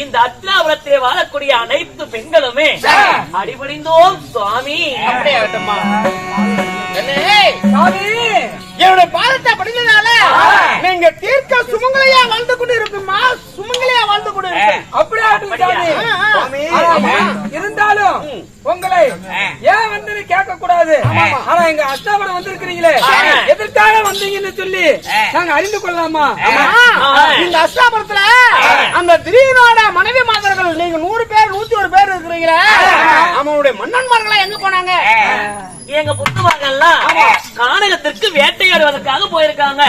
இந்த அத்திராபுரத்திலே வாழக்கூடிய அனைத்து பெண்களுமே அடிபணிந்தோம் சுவாமி. அப்படியாகட்டும்மா. என்னுடைய பாதத்தை படிக்கிறதுனால நீங்க தீர்க்க சுமங்கலையா வாழ்ந்து கொண்டு இருக்குமா, சுமங்கலையா வாழ்ந்து கொண்டு இருக்கு. இருந்தாலும் உங்களை ஏன் வந்து கேட்க கூடாது. ஆனா எங்க அஷ்டாபுரம் வந்திருக்கிறீங்களே, எதற்காக வந்தீங்கன்னு சொல்லி நாங்க அறிந்து கொள்ளலாமா? இந்த அஷ்டாபுரத்துல அந்த திடீர்னோட மனைவி மாதர்கள் நீங்க 100 பேர் 101 பேர் இருக்கிறீங்களே, அவனுடைய மன்னன்மார்களா எங்க போனாங்க? எங்க புத்துமார்கள்லாம் கானகத்திற்கு வேட்டையாடுவதற்காக போயிருக்காங்க.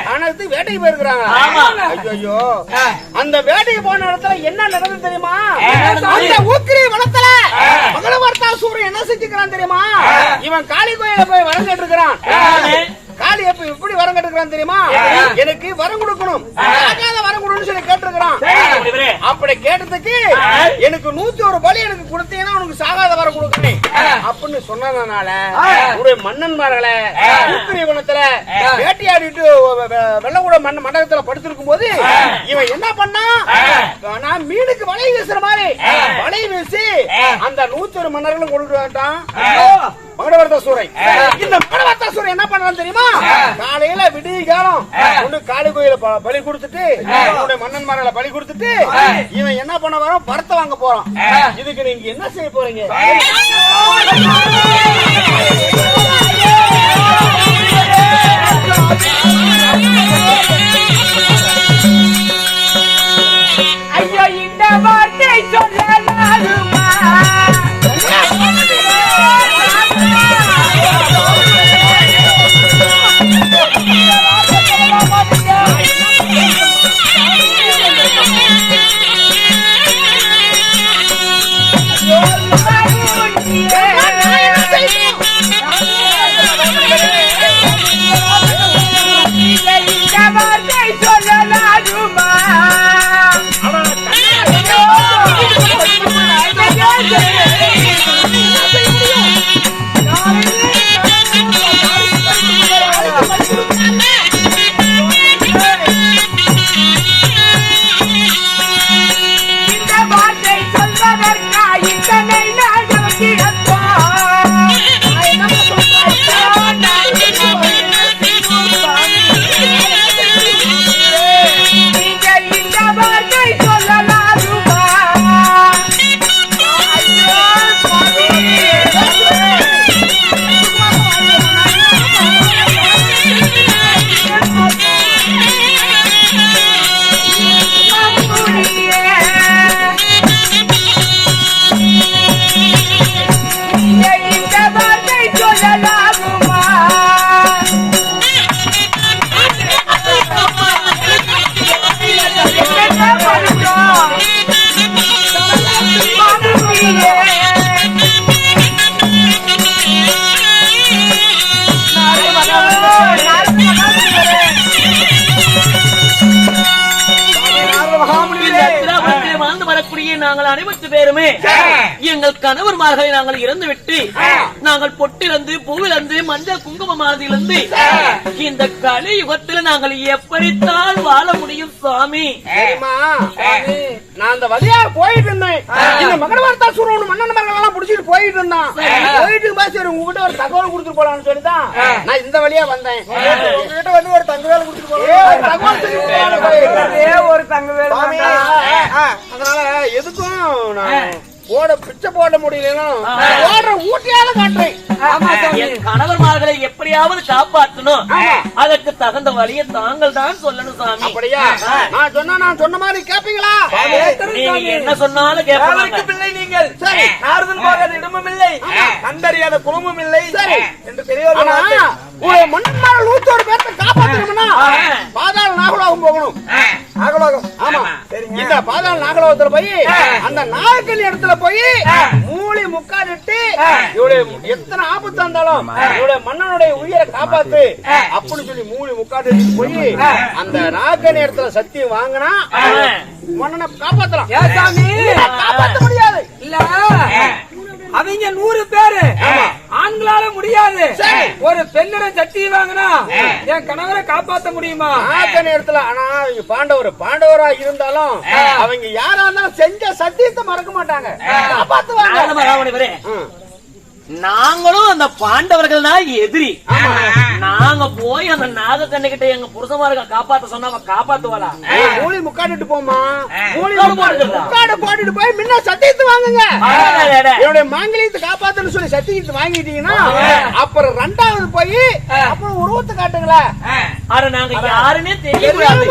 கானகத்துக்கு வேட்டைக்கு போயிருக்காங்க. ஐயோ, அந்த வேட்டைக்கு போன இடத்துல என்ன நடந்தது தெரியுமா? அந்த ஊக்கிரி வனத்துல மகளவர்த்தாசூரன் என்ன செஞ்சுக்கிறான் தெரியுமா? இவன் காளி கோயில போய் வரம் கேட்டிருக்கிறான். காளி எப்ப எப்படி வரம் கேட்டிருக்கான் தெரியுமா? எனக்கு வரம் கொடுக்கணும், வரம் கொடுக்கணும்னு சொல்லி கேட்டிருக்கிறான். அப்படி கேட்டதுக்கு எனக்கு 101 பலி எனக்கு கொடுத்தீங்கன்னா உனக்கு சாகாத வரம் கொடுக்கணும் அப்படின்னு சொன்னதுனால ஒரு மன்னன்மார்களை ஊக்கிரி வனத்துல வேட்டையாடிட்டு வெள்ளக்கூட மண்டபத்துல படுத்திருக்கும் போது இவன் என்ன பண்ணா, நான் மீனுக்கு வலை வீசுற மாதிரி வலை வீசி அந்த 101 மன்னர்களும் கொண்டு வந்துட்டான் மகடவர்த்தாசூரன். இந்த மகடவர்த்தாசூரன் என்ன பண்றான் தெரியுமா? காலையில விடிய காலம் ஒண்ணு காளி கோயில பலி கொடுத்துட்டு மன்னன்மார்களை பலி கொடுத்துட்டு இவன் என்ன பண்ண வரோம், பரத்தை வாங்க போறான். இதுக்கு நீங்க என்ன செய்ய போறீங்க? ஐயோ, இந்த வார்த்தை சொல்லலாமா? நாங்கள் அனைவத்து பேருமே எங்கள் கணவர்மார்களை நாங்கள் இறந்துவிட்டு நாங்கள் பொட்டிலிருந்து பூவிலிருந்து மஞ்சள் குங்குமமாதிலிருந்து இந்த கலியுகத்தில் நாங்கள் எப்படித்தான் வாழ முடியும் சுவாமி? நான் அந்த வழியா போயிட்டு இருந்தேன். இந்த மகடவர்த்தாசூரன் மன்னன்மார்கள் எல்லாம் புடிச்சிட்டு போயிட்டு இருந்தான். போயிட்டு சரி உங்ககிட்ட ஒரு தகவல் கொடுத்துட்டு போலான்னு சொல்லிதான் நான் இந்த வழியா வந்தேன். உங்ககிட்ட வந்து ஒரு தங்கவேல் கொடுத்துட்டு போலாம், ஒரு தங்கவேல். அதனால எதுக்கும் நான் போட பிச்சை போட முடியல, ஓடுற ஊட்டியால காட்டுறேன். என் கணவர்மார்களை எப்படியாவது காப்பாற்றணும், அதற்கு தகுந்த வழியை தாங்கள் தான் சொல்லணும் சாமி. அப்படியா? நான் சொன்ன மாதிரி கேப்பீங்களா? நீங்க என்ன சொன்னாலும் கேட்பாங்க. பிள்ளை நீங்கள் நாரதன் போகாத இடமும் இல்லை, கண்டறியாத குளமும் இல்லை என்று பெரியவர்கள் மன்னன்மார்கள் 101 பேர்த்த காப்பாற்றணும்னா பாதாள நாகலோகம் போகணும். நாகலோகம், ஆமா. இந்த பாதாள நாகலோகத்துல போய் அந்த நாகக்கல் இடத்துல போய் மூளை முக்காடிட்டு இவருடைய எத்தனை ஆபத்து இருந்தாலும் இவருடைய மன்னனுடைய உயிரை காப்பாத்து அப்படின்னு சொல்லி மூளை முக்காடிட்டு போய் அந்த நாகக்கல் இடத்துல சத்தியம் வாங்கினா மன்னனை காப்பாத்தலாம். காப்பாற்ற முடியாது இல்ல அவங்க 100 பேரு ஆண்களால முடியாது. ஒரு பெண்ணிடம் சத்தியம் வாங்கினா என் கணவரை காப்பாற்ற முடியுமா? ஆத்த நேரத்துல ஆனா பாண்டவரா இருந்தாலும் அவங்க யாரா இருந்தாலும் செஞ்ச சத்தியத்தை மறக்க மாட்டாங்க, காப்பாத்துவாங்க. நாங்களும் அந்த பாண்டவர்கள் தான் எதிரி. நாங்க போய் அந்த நாகக்கண்ணு கிட்ட எங்க புருஷமார்க காப்பாத்த சொன்னா அவன் காப்பாத்துவாளா? மூலி முக்காடிட்டு போமா, முக்காடு போட்டுட்டு போய் முன்ன சத்தியத்தை வாங்குங்க. என்னுடைய மாங்கலியத்தை காப்பாத்துன்னு சொல்லி சத்தியத்தை வாங்கிட்டீங்கன்னா அப்புறம் 2வது போய் அப்புறம் உருவத்தை காட்டுங்களா. ஆனா நாங்க யாருன்னே தெரியாது,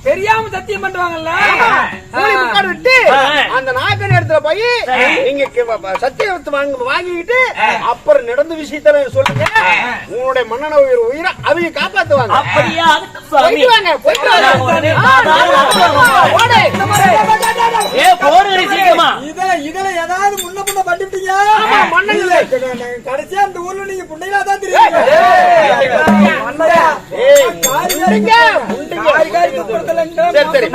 தெரியாம சத்தியம் பண்ணுவாங்கல்ல. மூலி முக்காடு விட்டு அந்த நாகக்கண்ணு இடத்துல போய் நீங்க சத்தியத்தை வாங்கிட்டு அப்புறம் நடந்த விஷயத்த சொல்லுங்க. உங்களுடைய மன்னன உயிரை அவங்க காப்பாத்துவாங்க. அப்படியா? இதுல ஏதாவது முன்ன பின்ன பண்ணிட்டீங்க கடைசியா அந்த ஊர்ல நீங்க புண்டைகளா தான் தெரியும். சரி